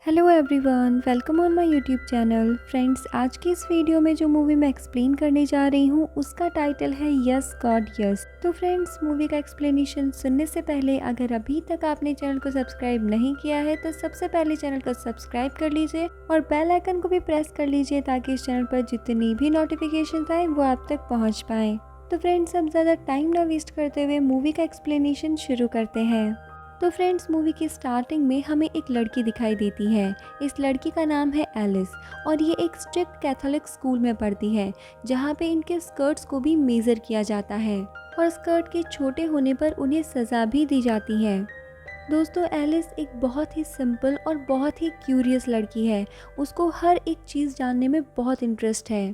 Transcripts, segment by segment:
Hello everyone, welcome on my YouTube channel. Friends, आज की इस वीडियो में जो मूवी मैं एक्सप्लेन करने जा रही हूँ उसका टाइटल है यस गॉड यस। तो फ्रेंड्स, मूवी का एक्सप्लेनेशन सुनने से पहले अगर अभी तक आपने चैनल को सब्सक्राइब नहीं किया है तो सबसे पहले चैनल को सब्सक्राइब कर लीजिए और बेल आइकन को भी प्रेस कर लीजिए ताकि इस चैनल पर जितनी भी नोटिफिकेशन आए वो आप तक पहुँच पाए। तो फ्रेंड्स, अब ज़्यादा टाइम ना वेस्ट करते हुए मूवी का एक्सप्लेनेशन शुरू करते हैं। तो फ्रेंड्स, मूवी की स्टार्टिंग में हमें एक लड़की दिखाई देती है। इस लड़की का नाम है एलिस और ये एक स्ट्रिक्ट कैथोलिक स्कूल में पढ़ती है जहाँ पे इनके स्कर्ट्स को भी मेज़र किया जाता है और स्कर्ट के छोटे होने पर उन्हें सज़ा भी दी जाती है। दोस्तों, एलिस एक बहुत ही सिंपल और बहुत ही क्यूरियस लड़की है। उसको हर एक चीज़ जानने में बहुत इंटरेस्ट है।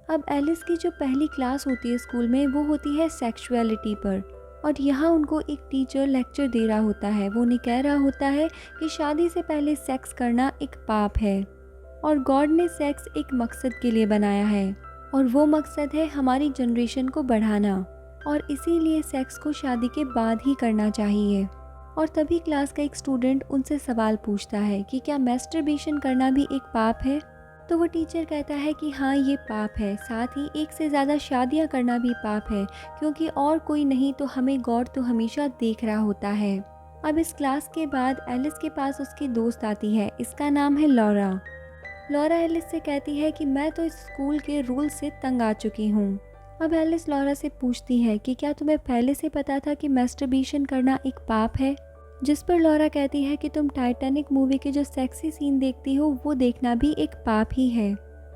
अब एलिस की जो पहली क्लास होती है स्कूल में वो होती है सेक्सुअलिटी पर और यहाँ उनको एक टीचर लेक्चर दे रहा होता है। वो उन्हें कह रहा होता है कि शादी से पहले सेक्स करना एक पाप है और गॉड ने सेक्स एक मकसद के लिए बनाया है और वो मकसद है हमारी जनरेशन को बढ़ाना और इसीलिए सेक्स को शादी के बाद ही करना चाहिए। और तभी क्लास का एक स्टूडेंट उनसे सवाल पूछता है कि क्या मैस्टरबेशन करना भी एक पाप है। तो वो टीचर कहता है कि हाँ, ये पाप है। साथ ही एक से ज़्यादा शादियाँ करना भी पाप है क्योंकि और कोई नहीं तो हमें गॉड तो हमेशा देख रहा होता है। अब इस क्लास के बाद एलिस के पास उसकी दोस्त आती है। इसका नाम है लॉरा। लॉरा एलिस से कहती है कि मैं तो इस स्कूल के रूल से तंग आ चुकी हूँ। अब एलिस लॉरा से पूछती है कि क्या तुम्हें पहले से पता था कि मैस्टरबेशन करना एक पाप है। जिस पर लॉरा कहती है कि तुम टाइटैनिक मूवी के जो सेक्सी सीन देखती हो वो देखना भी एक पाप ही है।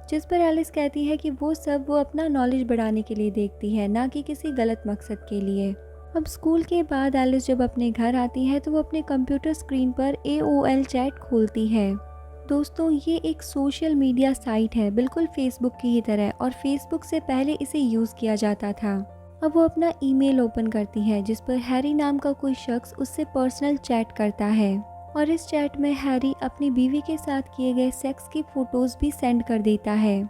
जिस पर एलिस कहती है कि वो अपना नॉलेज बढ़ाने के लिए देखती है, ना कि किसी गलत मकसद के लिए। अब स्कूल के बाद एलिस जब अपने घर आती है तो वो अपने कंप्यूटर स्क्रीन पर AOL चैट खोलती है। दोस्तों, ये एक सोशल मीडिया साइट है, बिल्कुल फेसबुक की ही तरह, और फेसबुक से पहले इसे यूज़ किया जाता था। अब वो अपना ईमेल ओपन करती है जिस पर हैरी नाम का कोई शख्स उससे पर्सनल चैट करता है और इस चैट में हैरी अपनी बीवी के साथ किए गए सेक्स की फ़ोटोज़ भी सेंड कर देता है।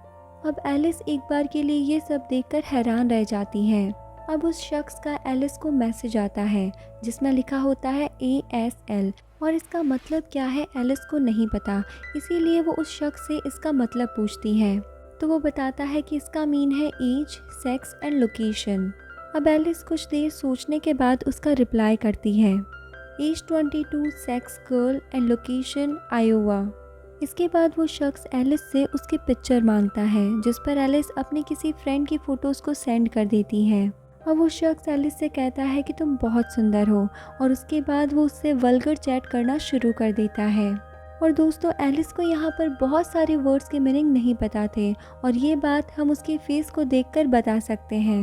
अब एलिस एक बार के लिए ये सब देखकर हैरान रह जाती है। अब उस शख्स का एलिस को मैसेज आता है जिसमें लिखा होता है ASL और इसका मतलब क्या है एलिस को नहीं पता, इसीलिए वो उस शख्स से इसका मतलब पूछती है। तो वो बताता है कि इसका मीन है एज, सेक्स एंड लोकेशन। अब एलिस कुछ देर सोचने के बाद उसका रिप्लाई करती है age 22, sex girl and location Iowa. इसके बाद वो शख्स एलिस से उसकी पिक्चर मांगता है जिस पर एलिस अपनी किसी फ्रेंड की फ़ोटोज़ को सेंड कर देती है। अब वो शख्स एलिस से कहता है कि तुम बहुत सुंदर हो और उसके बाद वो उससे वल्गर चैट करना शुरू कर देता है। और दोस्तों, एलिस को यहाँ पर बहुत सारे वर्ड्स के मीनिंग नहीं पता थे और ये बात हम उसके फेस को देखकर बता सकते हैं।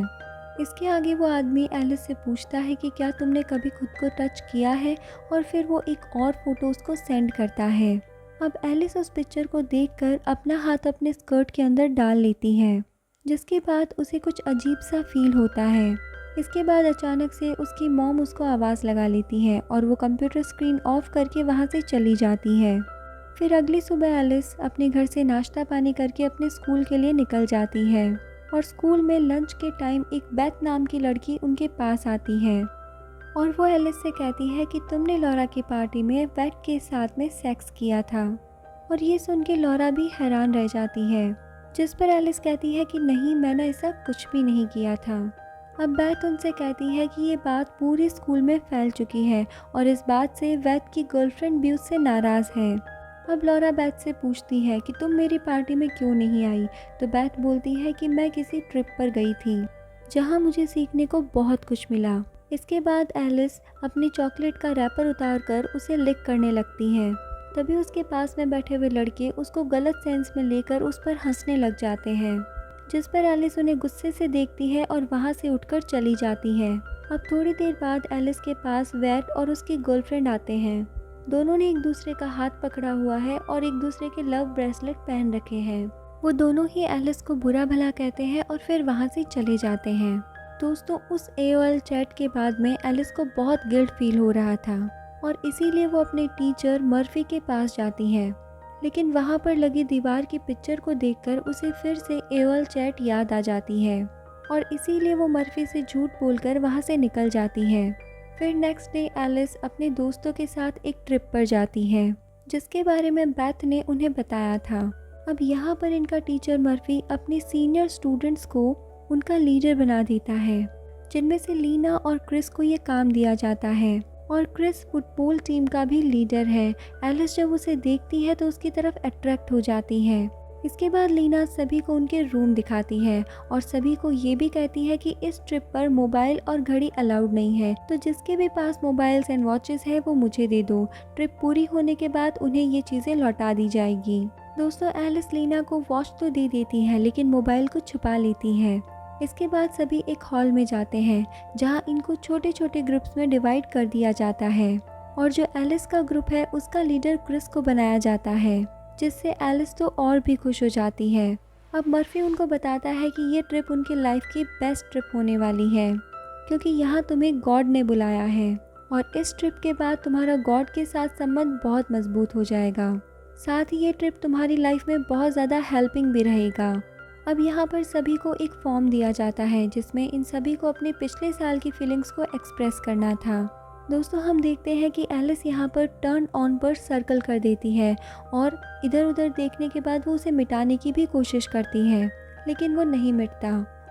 इसके आगे वो आदमी एलिस से पूछता है कि क्या तुमने कभी खुद को टच किया है, और फिर वो एक और फोटो उसको सेंड करता है। अब एलिस उस पिक्चर को देखकर अपना हाथ अपने स्कर्ट के अंदर डाल लेती है जिसके बाद उसे कुछ अजीब सा फील होता है। इसके बाद अचानक से उसकी मॉम उसको आवाज़ लगा लेती है और वो कंप्यूटर स्क्रीन ऑफ करके वहाँ से चली जाती है। फिर अगली सुबह एलिस अपने घर से नाश्ता पानी करके अपने स्कूल के लिए निकल जाती है और स्कूल में लंच के टाइम एक बेथ नाम की लड़की उनके पास आती है और वो एलिस से कहती है कि तुमने लॉरा की पार्टी में बेथ के साथ में सेक्स किया था। और ये सुन के लॉरा भी हैरान रह जाती है जिस पर एलिस कहती है कि नहीं, मैंने ऐसा कुछ भी नहीं किया था। अब बेथ उनसे कहती है कि ये बात पूरे स्कूल में फैल चुकी है और इस बात से बेथ की गर्लफ्रेंड भी उससे नाराज़ है। अब लॉरा बेथ से पूछती है कि तुम मेरी पार्टी में क्यों नहीं आई। तो बेथ बोलती है कि मैं किसी ट्रिप पर गई थी जहां मुझे सीखने को बहुत कुछ मिला। इसके बाद एलिस अपनी चॉकलेट का रैपर उतारकर उसे लिक करने लगती है। तभी उसके पास में बैठे हुए लड़के उसको गलत सेंस में लेकर उस पर हंसने लग जाते हैं जिस पर एलिस उन्हें गुस्से से देखती है और वहां से उठकर चली जाती है। अब थोड़ी देर बाद एलिस के पास वेट और उसकी गर्लफ्रेंड आते हैं। दोनों ने एक दूसरे का हाथ पकड़ा हुआ है और एक दूसरे के लव ब्रेसलेट पहन रखे हैं। वो दोनों ही एलिस को बुरा भला कहते हैं और फिर वहाँ से चले जाते हैं। दोस्तों, उस AOL चैट के बाद में एलिस को बहुत गिल्ट फील हो रहा था और इसीलिए वो अपने टीचर मर्फी के पास जाती है। लेकिन वहाँ पर लगी दीवार की पिक्चर को देखकर उसे फिर से AOL चैट याद आ जाती है और इसीलिए वो मर्फी से झूठ बोलकर वहाँ से निकल जाती है। फिर नेक्स्ट डे एलिस अपने दोस्तों के साथ एक ट्रिप पर जाती है जिसके बारे में बेथ ने उन्हें बताया था। अब यहाँ पर इनका टीचर मर्फी अपने सीनियर स्टूडेंट्स को उनका लीडर बना देता है, जिनमें से लीना और क्रिस को ये काम दिया जाता है। और क्रिस फुटबॉल टीम का भी लीडर है। एलिस जब उसे देखती है तो उसकी तरफ अट्रैक्ट हो जाती है। इसके बाद लीना सभी को उनके रूम दिखाती है और सभी को ये भी कहती है कि इस ट्रिप पर मोबाइल और घड़ी अलाउड नहीं है, तो जिसके भी पास मोबाइल्स एंड वॉचेस है वो मुझे दे दो। ट्रिप पूरी होने के बाद उन्हें ये चीज़ें लौटा दी जाएगी। दोस्तों, एलिस लीना को वॉच तो दे देती है लेकिन मोबाइल को छुपा लेती है। इसके बाद सभी एक हॉल में जाते हैं जहां इनको छोटे छोटे ग्रुप्स में डिवाइड कर दिया जाता है और जो एलिस का ग्रुप है उसका लीडर क्रिस को बनाया जाता है, जिससे एलिस तो और भी खुश हो जाती है। अब मर्फी उनको बताता है कि ये ट्रिप उनकी लाइफ की बेस्ट ट्रिप होने वाली है, क्योंकि यहाँ तुम्हें गॉड ने बुलाया है और इस ट्रिप के बाद तुम्हारा गॉड के साथ संबंध बहुत मजबूत हो जाएगा। साथ ही ये ट्रिप तुम्हारी लाइफ में बहुत ज़्यादा हेल्पिंग भी रहेगा। अब यहाँ पर सभी को एक फॉर्म दिया जाता है जिसमें इन सभी को अपने पिछले साल की फीलिंग्स को एक्सप्रेस करना था। दोस्तों, हम देखते हैं कि एलिस यहाँ पर टर्न ऑन पर सर्कल कर देती है और इधर उधर देखने के बाद वो उसे मिटाने की भी कोशिश करती है, लेकिन वो नहीं मिटता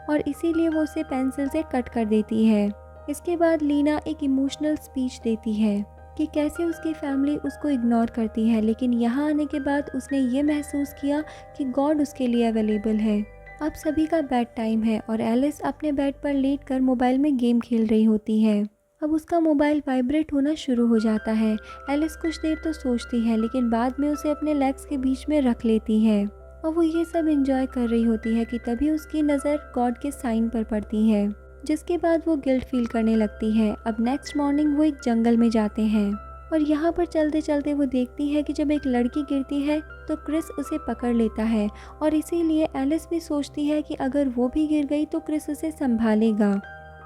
और इसीलिए वो उसे पेंसिल से कट कर देती है। इसके बाद लीना एक इमोशनल स्पीच देती है कि कैसे उसकी फैमिली उसको इग्नोर करती है, लेकिन यहाँ आने के बाद उसने ये महसूस किया कि गॉड उसके लिए अवेलेबल है। अब सभी का बेड टाइम है और एलिस अपने बेड पर लेटकर मोबाइल में गेम खेल रही होती है। अब उसका मोबाइल वाइब्रेट होना शुरू हो जाता है। एलिस कुछ देर तो सोचती है लेकिन बाद में उसे अपने लेग्स के बीच में रख लेती है और वो ये सब एंजॉय कर रही होती है कि तभी उसकी नज़र गॉड के साइन पर पड़ती है, जिसके बाद वो गिल्ट फील करने लगती है। अब नेक्स्ट मॉर्निंग वो एक जंगल में जाते हैं और यहाँ पर चलते चलते वो देखती है कि जब एक लड़की गिरती है तो क्रिस उसे पकड़ लेता है और इसीलिए एलिस भी सोचती है कि अगर वो भी गिर गई तो क्रिस उसे संभालेगा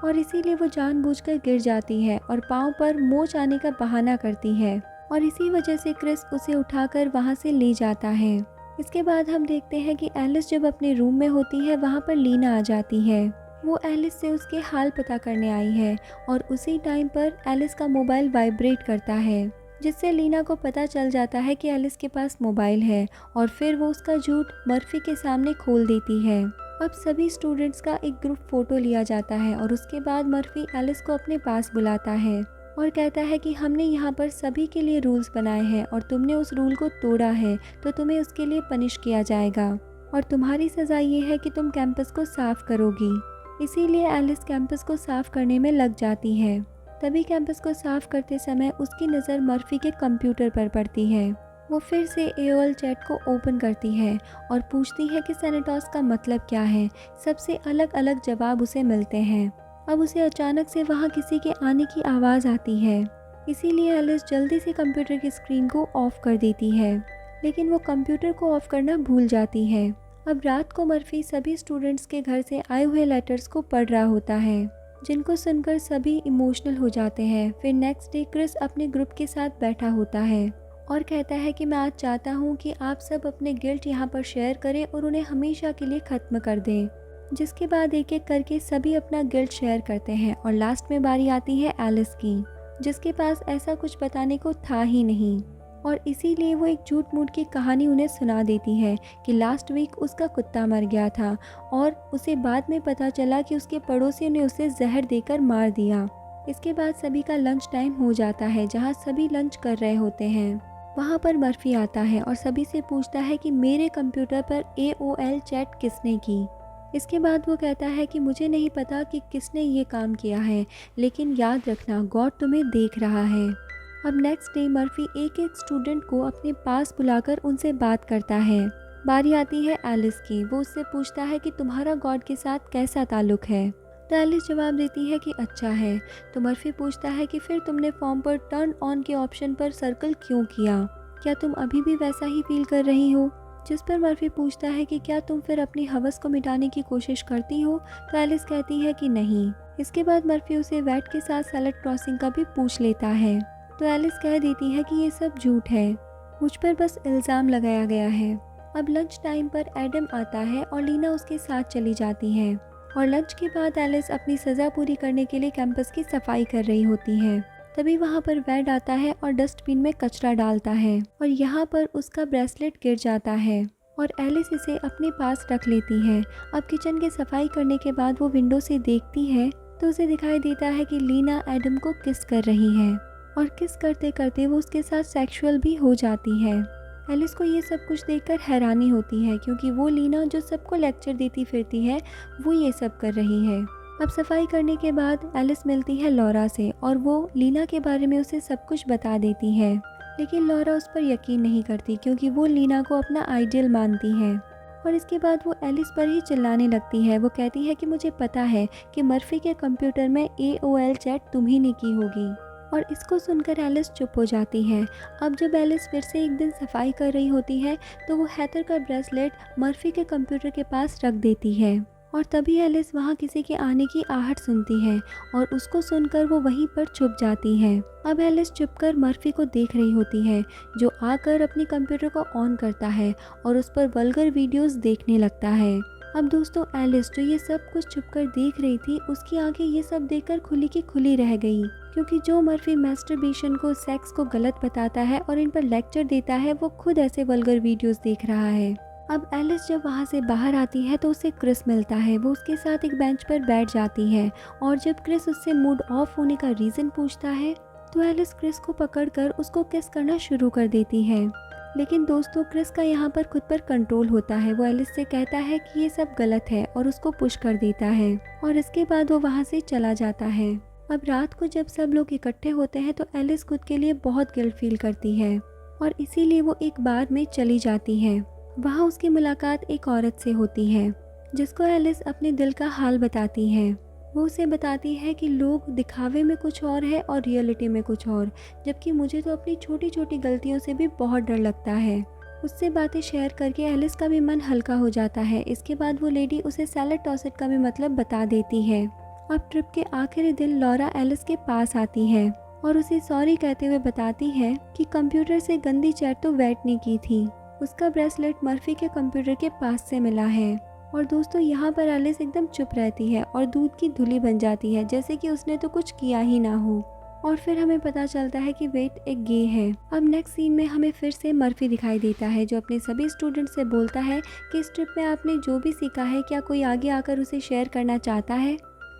और इसीलिए वो जानबूझकर गिर जाती है और पाँव पर मोच आने का बहाना करती है और इसी वजह से क्रिस उसे उठाकर वहाँ से ले जाता है। इसके बाद हम देखते हैं कि एलिस जब अपने रूम में होती है वहाँ पर लीना आ जाती है। वो एलिस से उसके हाल पता करने आई है और उसी टाइम पर एलिस का मोबाइल वाइब्रेट करता है, जिससे लीना को पता चल जाता है कि एलिस के पास मोबाइल है और फिर वो उसका झूठ मर्फी के सामने खोल देती है। अब सभी स्टूडेंट्स का एक ग्रुप फोटो लिया जाता है और उसके बाद मर्फी एलिस को अपने पास बुलाता है और कहता है कि हमने यहाँ पर सभी के लिए रूल्स बनाए हैं और तुमने उस रूल को तोड़ा है तो तुम्हें उसके लिए पनिश किया जाएगा और तुम्हारी सज़ा ये है कि तुम कैंपस को साफ करोगी। इसीलिए एलिस कैंपस को साफ करने में लग जाती है। तभी कैंपस को साफ करते समय उसकी नज़र मर्फी के कंप्यूटर पर पड़ती है। वो फिर से AOL चैट को ओपन करती है और पूछती है कि सैनिटॉस का मतलब क्या है। सबसे अलग अलग जवाब उसे मिलते हैं। अब उसे अचानक से वहाँ किसी के आने की आवाज़ आती है, इसीलिए एलिस जल्दी से कंप्यूटर की स्क्रीन को ऑफ कर देती है, लेकिन वो कंप्यूटर को ऑफ करना भूल जाती है। अब रात को मर्फी सभी स्टूडेंट्स के घर से आए हुए लेटर्स को पढ़ रहा होता है, जिनको सुनकर सभी इमोशनल हो जाते हैं। फिर नेक्स्ट डे क्रिस अपने ग्रुप के साथ बैठा होता है और कहता है कि मैं आज चाहता हूँ कि आप सब अपने गिल्ट यहाँ पर शेयर करें और उन्हें हमेशा के लिए ख़त्म कर दें। जिसके बाद एक एक करके सभी अपना गिल्ट शेयर करते हैं और लास्ट में बारी आती है एलिस की, जिसके पास ऐसा कुछ बताने को था ही नहीं और इसीलिए वो एक झूठ मूठ की कहानी उन्हें सुना देती है कि लास्ट वीक उसका कुत्ता मर गया था और उसे बाद में पता चला कि उसके पड़ोसियों ने उसे जहर देकर मार दिया। इसके बाद सभी का लंच टाइम हो जाता है, जहाँ सभी लंच कर रहे होते हैं। वहाँ पर मर्फी आता है और सभी से पूछता है कि मेरे कंप्यूटर पर AOL चैट किसने की। इसके बाद वो कहता है कि मुझे नहीं पता कि किसने ये काम किया है, लेकिन याद रखना गॉड तुम्हें देख रहा है। अब नेक्स्ट डे मर्फी एक एक स्टूडेंट को अपने पास बुलाकर उनसे बात करता है। बारी आती है एलिस की। वो उससे पूछता है कि तुम्हारा गॉड के साथ कैसा ताल्लुक है, तो एलिस जवाब देती है कि अच्छा है। तो मर्फी पूछता है कि फिर तुमने फॉर्म पर टर्न ऑन के ऑप्शन पर सर्कल क्यों किया, क्या तुम अभी भी वैसा ही फील कर रही हो। जिस पर मर्फी पूछता है कि क्या तुम फिर अपनी हवस को मिटाने की कोशिश करती हो, तो एलिस कहती है कि नहीं। इसके बाद मर्फी उसे वैट के साथ सैलड क्रॉसिंग का भी पूछ लेता है, तो एलिस कह देती है कि ये सब झूठ है, मुझ पर बस इल्ज़ाम लगाया गया है। अब लंच टाइम पर एडम आता है और लीना उसके साथ चली जाती है और लंच के बाद एलिस अपनी सज़ा पूरी करने के लिए कैंपस की सफाई कर रही होती है। तभी वहाँ पर वेड आता है और डस्टबिन में कचरा डालता है और यहाँ पर उसका ब्रेसलेट गिर जाता है और एलिस इसे अपने पास रख लेती है। अब किचन की सफाई करने के बाद वो विंडो से देखती है तो उसे दिखाई देता है कि लीना एडम को किस कर रही है और किस करते करते वो उसके साथ सेक्सुअल भी हो जाती है। एलिस को ये सब कुछ देखकर हैरानी होती है क्योंकि वो लीना जो सबको लेक्चर देती फिरती है वो ये सब कर रही है। अब सफाई करने के बाद एलिस मिलती है लॉरा से और वो लीना के बारे में उसे सब कुछ बता देती है, लेकिन लॉरा उस पर यकीन नहीं करती क्योंकि वो लीना को अपना आइडियल मानती है। और इसके बाद वो एलिस पर ही चिल्लाने लगती है। वो कहती है कि मुझे पता है कि मर्फी के कंप्यूटर में AOL चैट तुम्ही ने की होगी। और इसको सुनकर एलिस चुप हो जाती है। अब जब एलिस फिर से एक दिन सफाई कर रही होती है तो वो हैथर का ब्रेसलेट मर्फी के कंप्यूटर के पास रख देती है और तभी एलिस वहाँ किसी के आने की आहट सुनती है और उसको सुनकर वो वहीं पर छुप जाती है। अब एलिस छुपकर मर्फी को देख रही होती है जो आकर अपनी कंप्यूटर को ऑन करता है और उस पर वल्गर वीडियोस देखने लगता है। अब दोस्तों एलिस जो ये सब कुछ छुपकर देख रही थी उसकी आंखें ये सब देखकर खुली की खुली रह गई क्योंकि जो मर्फी मैस्टरबेशन को सेक्स को गलत बताता है और इन पर लेक्चर देता है वो खुद ऐसे वल्गर वीडियोस देख रहा है। अब एलिस जब वहाँ से बाहर आती है तो उसे क्रिस मिलता है। वो उसके साथ एक बेंच पर बैठ जाती है और जब क्रिस उससे मूड ऑफ होने का रीज़न पूछता है तो एलिस क्रिस को पकड़कर उसको किस करना शुरू कर देती है। लेकिन दोस्तों क्रिस का यहाँ पर खुद पर कंट्रोल होता है। वो एलिस से कहता है कि ये सब गलत है और उसको पुश कर देता है और इसके बाद वो वहाँ से चला जाता है। अब रात को जब सब लोग इकट्ठे होते हैं तो एलिस खुद के लिए बहुत गिल्ट फील करती है और इसीलिए वो एक बार में चली जाती है। वहाँ उसकी मुलाकात एक औरत से होती है जिसको एलिस अपने दिल का हाल बताती है। वो उसे बताती है कि लोग दिखावे में कुछ और है और रियलिटी में कुछ और, जबकि मुझे तो अपनी छोटी छोटी गलतियों से भी बहुत डर लगता है। उससे बातें शेयर करके एलिस का भी मन हल्का हो जाता है। इसके बाद वो लेडी उसे सैलड टॉसेट का भी मतलब बता देती है। अब ट्रिप के आखिरी दिन लॉरा एलिस के पास आती है और उसे सॉरी कहते हुए बताती है कि कंप्यूटर से गंदी चैट तो वेट ने की थी। उसका ब्रेसलेट मर्फी के कंप्यूटर के पास से मिला है। और दोस्तों यहाँ पर एलिस एकदम चुप रहती है और दूध की धुली बन जाती है जैसे कि उसने तो कुछ किया ही ना हो। और फिर हमें पता चलता है कि वेट एक गे है। अब नेक्स्ट सीन में हमें फिर से मर्फी दिखाई देता है जो अपने सभी स्टूडेंट से बोलता है कि इस ट्रिप में आपने जो भी सीखा है क्या कोई आगे आकर उसे शेयर करना चाहता है।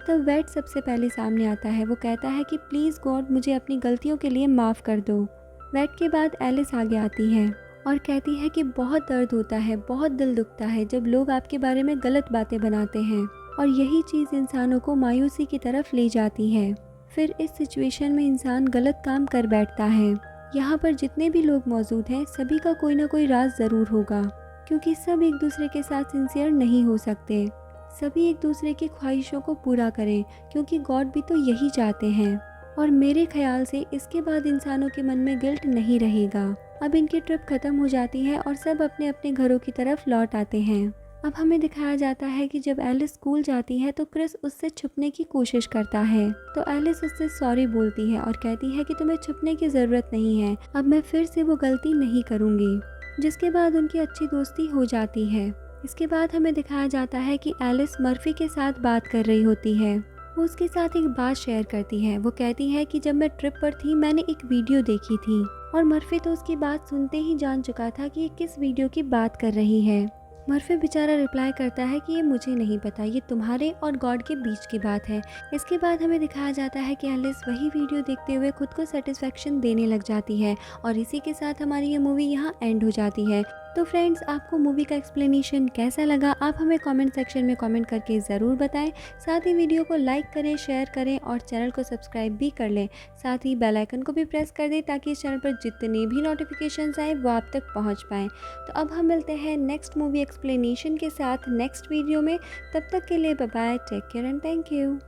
तब वेट सबसे पहले सामने आता है। वो कहता है कि प्लीज़ गॉड मुझे अपनी गलतियों के लिए माफ़ कर दो। वेट के बाद एलिस आगे आती है और कहती है कि बहुत दर्द होता है, बहुत दिल दुखता है जब लोग आपके बारे में गलत बातें बनाते हैं और यही चीज़ इंसानों को मायूसी की तरफ ले जाती है। फिर इस सिचुएशन में इंसान गलत काम कर बैठता है। यहाँ पर जितने भी लोग मौजूद हैं सभी का कोई ना कोई राज ज़रूर होगा क्योंकि सब एक दूसरे के साथ सिंसियर नहीं हो सकते। सभी एक दूसरे की ख्वाहिशों को पूरा करें क्योंकि गॉड भी तो यही चाहते हैं। और मेरे ख्याल से इसके बाद इंसानों के मन में गिल्ट नहीं रहेगा। अब इनकी ट्रिप खत्म हो जाती है और सब अपने अपने घरों की तरफ लौट आते हैं। अब हमें दिखाया जाता है कि जब एलिस स्कूल जाती है तो क्रिस उससे छुपने की कोशिश करता है तो एलिस उससे सॉरी बोलती है और कहती है कि तुम्हें छुपने की ज़रूरत नहीं है, अब मैं फिर से वो गलती नहीं करूँगी। जिसके बाद उनकी अच्छी दोस्ती हो जाती है। इसके बाद हमें दिखाया जाता है कि एलिस मर्फी के साथ बात कर रही होती है। वो उसके साथ एक बात शेयर करती है। वो कहती है कि जब मैं ट्रिप पर थी मैंने एक वीडियो देखी थी और मर्फी तो उसकी बात सुनते ही जान चुका था कि ये किस वीडियो की बात कर रही है। मर्फी बेचारा रिप्लाई करता है कि ये मुझे नहीं पता, ये तुम्हारे और गॉड के बीच की बात है। इसके बाद हमें दिखाया जाता है कि एलिस वही वीडियो देखते हुए खुद को सेटिस्फेक्शन देने लग जाती है और इसी के साथ हमारी ये मूवी यहाँ एंड हो जाती है। तो फ्रेंड्स आपको मूवी का एक्सप्लेनेशन कैसा लगा आप हमें कमेंट सेक्शन में कमेंट करके ज़रूर बताएं। साथ ही वीडियो को लाइक करें, शेयर करें और चैनल को सब्सक्राइब भी कर लें। साथ ही बेल आइकन को भी प्रेस कर दें ताकि इस चैनल पर जितने भी नोटिफिकेशंस आए वो आप तक पहुंच पाएँ। तो अब हम मिलते हैं नेक्स्ट मूवी एक्सप्लेनेशन के साथ नेक्स्ट वीडियो में। तब तक के लिए bye bye, take care and thank you.